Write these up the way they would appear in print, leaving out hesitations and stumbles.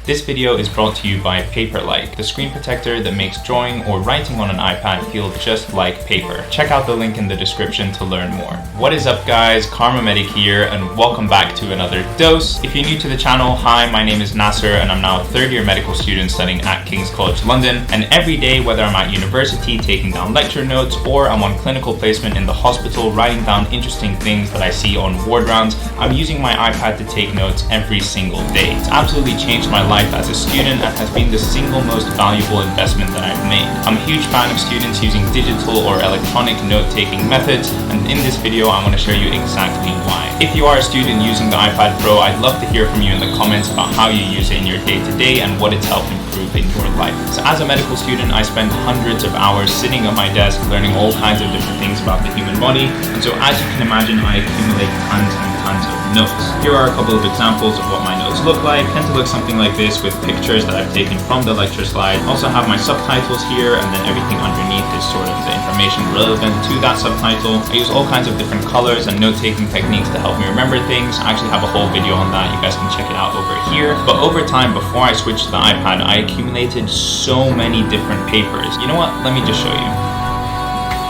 This video is brought to you by Paperlike, the screen protector that makes drawing or writing on an iPad feel just like paper. Check out the link in the description to learn more. What is up guys, Kharma Medic here and welcome back to another dose. If you're new to the channel, hi, my name is Nasser and I'm now a third year medical student studying at King's College London, and every day, whether I'm at university taking down lecture notes or I'm on clinical placement in the hospital writing down interesting things that I see on ward rounds, I'm using my iPad to take notes every single day. It's absolutely changed my life as a student and has been the single most valuable investment that I've made. I'm a huge fan of students using digital or electronic note-taking methods, and in this video I want to show you exactly why. If you are a student using the iPad Pro, I'd love to hear from you in the comments about how you use it in your day-to-day and what it's helped improve in your life. So as a medical student, I spend hundreds of hours sitting at my desk learning all kinds of different things about the human body, and so as you can imagine, I accumulate tons and tons of notes. Here are a couple of examples of what my notes look like. They tend to look something like this with pictures that I've taken from the lecture slide. I also have my subtitles here, and then everything underneath is sort of the information relevant to that subtitle. I use all kinds of different colors and note-taking techniques to help me remember things. I actually have a whole video on that. You guys can check it out over here. But over time, before I switched to the iPad, I accumulated so many different papers. You know what? Let me just show you.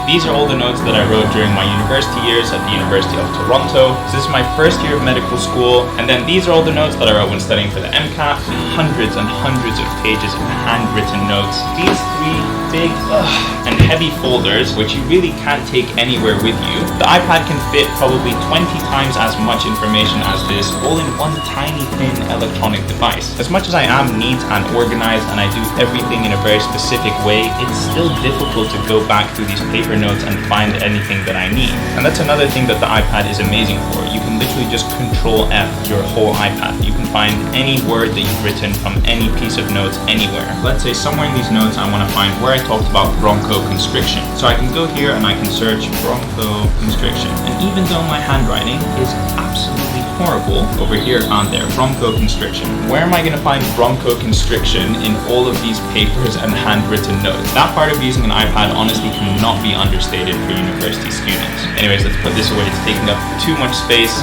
These are all the notes that I wrote during my university years at the University of Toronto. So this is my first year of medical school, and then these are all the notes that I wrote when studying for the MCAT. Hundreds and hundreds of pages of handwritten notes. These three big and heavy folders, which you really can't take anywhere with you. The iPad can fit probably 20 times as much information as this, all in one tiny thin electronic device. As much as I am neat and organized and I do everything in a very specific way, it's still difficult to go back through these paper notes and find anything that I need. And that's another thing that the iPad is amazing for. You can literally just Control F your whole iPad. You can find any word that you've written from any piece of notes anywhere. Let's say somewhere in these notes I want to find where I talked about bronchoconstriction. So I can go here and I can search bronchoconstriction. And even though my handwriting is absolutely horrible, over here found there, bronchoconstriction. Where am I going to find bronchoconstriction in all of these papers and handwritten notes? That part of using an iPad honestly cannot be understated for university students. Anyways, let's put this away. It's taking up too much space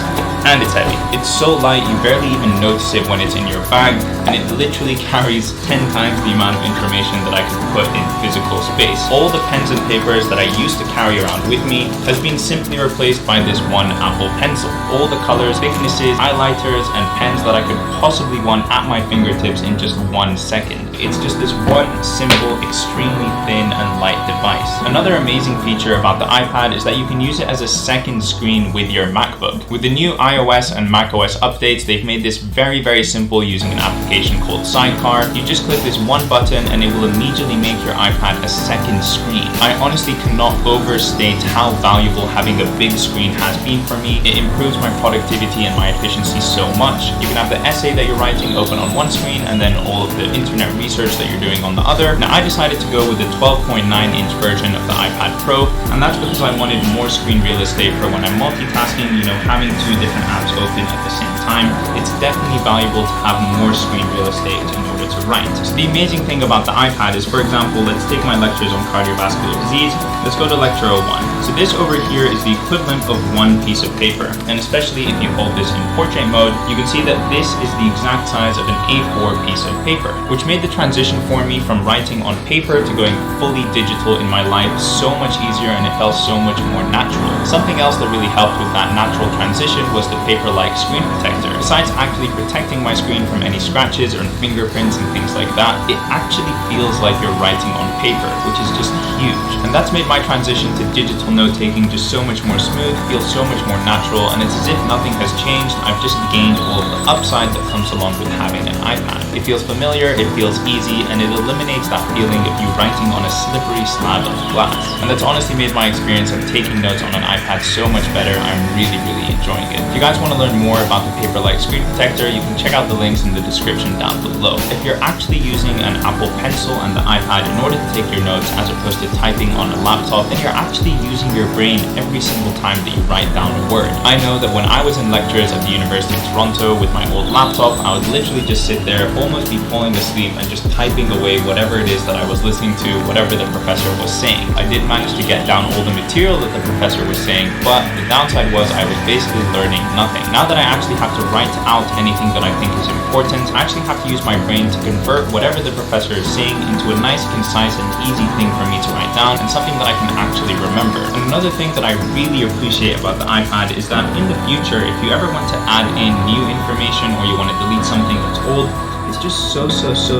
and it's heavy. It's so light you barely even notice it when it's in your bag, and it literally carries 10 times the amount of information that I could put in physical space. All the pens and papers that I used to carry around with me has been simply replaced by this one Apple Pencil. All the colors, thicknesses, highlighters, and pens that I could possibly want at my fingertips in just 1 second. It's just this one simple, extremely thin and light device. Another amazing feature about the iPad is that you can use it as a second screen with your MacBook. With the new iOS and macOS updates, they've made this very, very simple using an application called Sidecar. You just click this one button and it will immediately make your iPad a second screen. I honestly cannot overstate how valuable having a big screen has been for me. It improves my productivity and my efficiency so much. You can have the essay that you're writing open on one screen and then all of the internet research that you're doing on the other. Now I decided to go with the 12.9-inch version of the iPad Pro, and that's because I wanted more screen real estate for when I'm multitasking, having two different apps open at the same time. It's definitely valuable to have more screen real estate in order to write. So the amazing thing about the iPad is, for example, let's take my lectures on cardiovascular disease. Let's go to lecture 01. So this over here is the equivalent of one piece of paper, and especially if you hold this in portrait mode, you can see that this is the exact size of an A4 piece of paper, which made the transition for me from writing on paper to going fully digital in my life so much easier, and it felt so much more natural. Something else that really helped with that natural transition was the Paperlike screen protector. Besides actually protecting my screen from any scratches or fingerprints and things like that, it actually feels like you're writing on paper, which is just huge. And that's made my transition to digital note-taking just so much more smooth, feels so much more natural, and it's as if nothing has changed. I've just gained all of the upside that comes along with having an iPad. It feels familiar, it feels easy, and it eliminates that feeling of you writing on a slippery slab of glass. And that's honestly made my experience of taking notes on an iPad so much better. I'm really, really enjoying it. If you guys want to learn more about the Paperlike screen protector, you can check out the links in the description down below. If you're actually using an Apple Pencil and the iPad in order to take your notes as opposed to typing on a laptop, then you're actually using your brain every single time that you write down a word. I know that when I was in lectures at the University of Toronto with my old laptop, I would literally just sit there almost almost be falling asleep and just typing away whatever it is that I was listening to, whatever the professor was saying. I did manage to get down all the material that the professor was saying, but the downside was I was basically learning nothing. Now that I actually have to write out anything that I think is important, I actually have to use my brain to convert whatever the professor is saying into a nice, concise, and easy thing for me to write down, and something that I can actually remember. And another thing that I really appreciate about the iPad is that in the future, if you ever want to add in new information or you want to delete something that's old, it's just so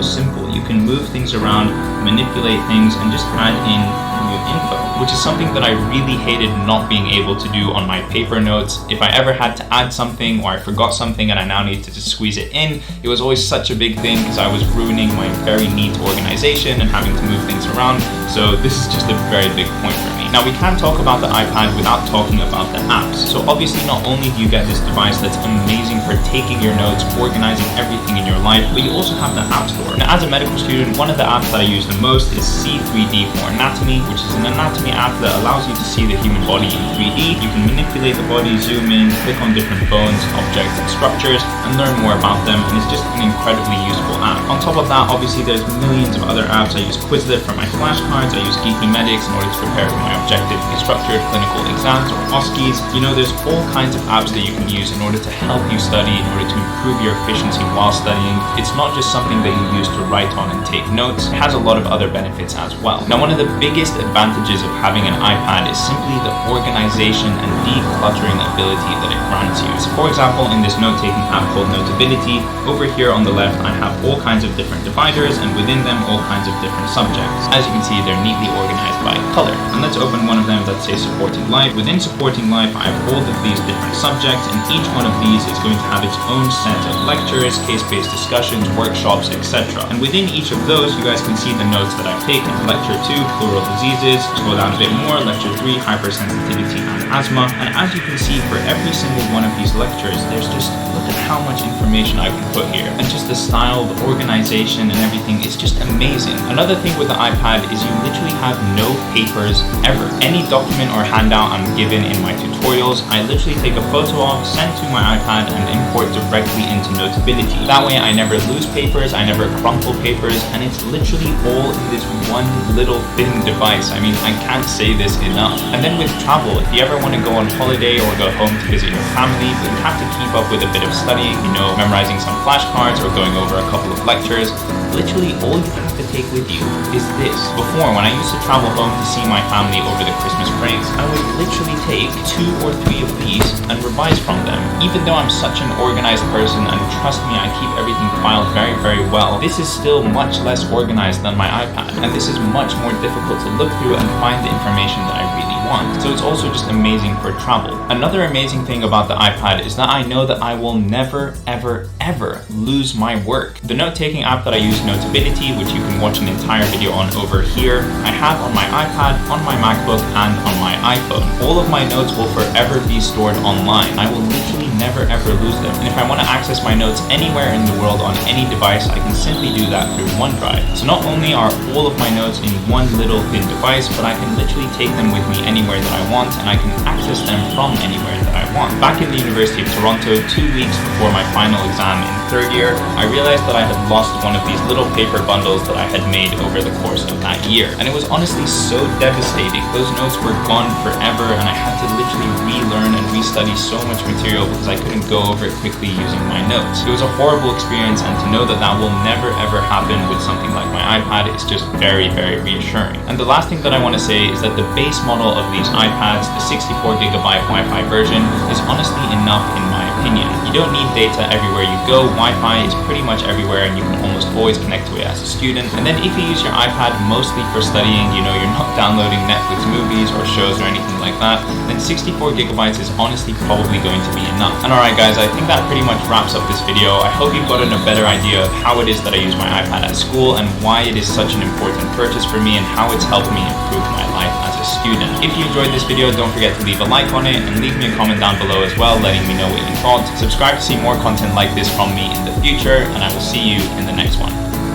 simple. You can move things around, manipulate things, and just add in new info, which is something that I really hated not being able to do on my paper notes. If I ever had to add something or I forgot something and I now needed to squeeze it in, it was always such a big thing because I was ruining my very neat organization and having to move things around. So this is just a very big point for me. Now we can't talk about the iPad without talking about the apps. So obviously not only do you get this device that's amazing for taking your notes, organizing everything in your life, but you also have the App Store. Now as a medical student, one of the apps that I use the most is C3D for Anatomy, which is an anatomy app that allows you to see the human body in 3D. You can manipulate the body, zoom in, click on different bones, objects, and structures, and learn more about them, and it's just an incredibly useful app. On top of that, obviously there's millions of other apps. I use Quizlet for my flashcards, I use Kharma Medic in order to prepare for my objective structured clinical exams or OSCEs. You know, there's all kinds of apps that you can use in order to help you study, in order to improve your efficiency while studying. It's not just something that you use to write on and take notes. It has a lot of other benefits as well. Now, one of the biggest advantages of having an iPad is simply the organization and decluttering ability that it grants you. So for example, in this note-taking app called Notability, over here on the left, I have all kinds of different dividers, and within them, all kinds of different subjects. As you can see, they're neatly organized by color. And let's open one of them that says Supporting Life. Within Supporting Life, I have all of these different subjects, and each one of these is going to have its own set of lectures, case-based discussions, workshops, etc. And within each of those, you guys can see the notes that I've taken. Lecture 2, Pleural Diseases. Scroll down a bit more. Lecture 3, Hypersensitivity and Asthma. And as you can see, for every single one of these lectures, there's just, look at how much information I can put here. And just the style, the organization, and everything, it's just amazing. Another thing with the iPad is you literally have no papers ever. Any document or handout I'm given in my tutorials, I literally take a photo of, send to my iPad, and import directly into Notability. That way I never lose papers, I never crumple papers, and it's literally all in this one little thin device. I mean, I can't say this enough. And then with travel, if you ever want to go on holiday or go home to visit your family, but you have to keep up with a bit of studying, you know, memorizing some flashcards or going over a couple of lectures, literally all you have to take with you is this. Before, when I used to travel home to see my family over the Christmas breaks, I would literally take 2 or 3 of these and revise from them. Even though I'm such an organized person, and trust me, I keep everything filed very well, this is still much less organized than my iPad, and this is much more difficult to look through and find the information that I really want. So it's also just amazing for travel. Another amazing thing about the iPad is that I know that I will never ever lose my work. The note-taking app that I use, Notability, which you can watch an entire video on over here, I have on my iPad, on my MacBook, and on my iPhone. All of my notes will forever be stored online. I will literally never ever lose them. And if I want to access my notes anywhere in the world on any device, I can simply do that through OneDrive. So not only are all of my notes in one little thin device, but I can literally take them with me anywhere that I want, and I can access them from anywhere that I want. Back in the University of Toronto, 2 weeks before my final exam in 3rd year, I realized that I had lost one of these little paper bundles that I had made over the course of that year. And it was honestly so devastating. Those notes were gone forever, and I had to literally relearn and restudy so much material because I couldn't go over it quickly using my notes. It was a horrible experience, and to know that that will never ever happen with something like my iPad is just very reassuring. And the last thing that I want to say is that the base model of these iPads, the 64GB Wi-Fi version, is honestly enough in my opinion. You don't need data everywhere you go. Wi-Fi is pretty much everywhere, and you can almost always connect to it as a student. And then if you use your iPad mostly for studying, you know, you're not downloading Netflix movies or shows or anything like that, then 64GB is honestly probably going to be enough. And alright guys, I think that pretty much wraps up this video. I hope you've gotten a better idea of how it is that I use my iPad at school and why it is such an important purchase for me and how it's helped me improve my life as a student. If you enjoyed this video, don't forget to leave a like on it and leave me a comment down below as well, letting me know what you thought. Subscribe to see more content like this from me in the future, and I will see you in the next one.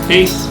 Peace!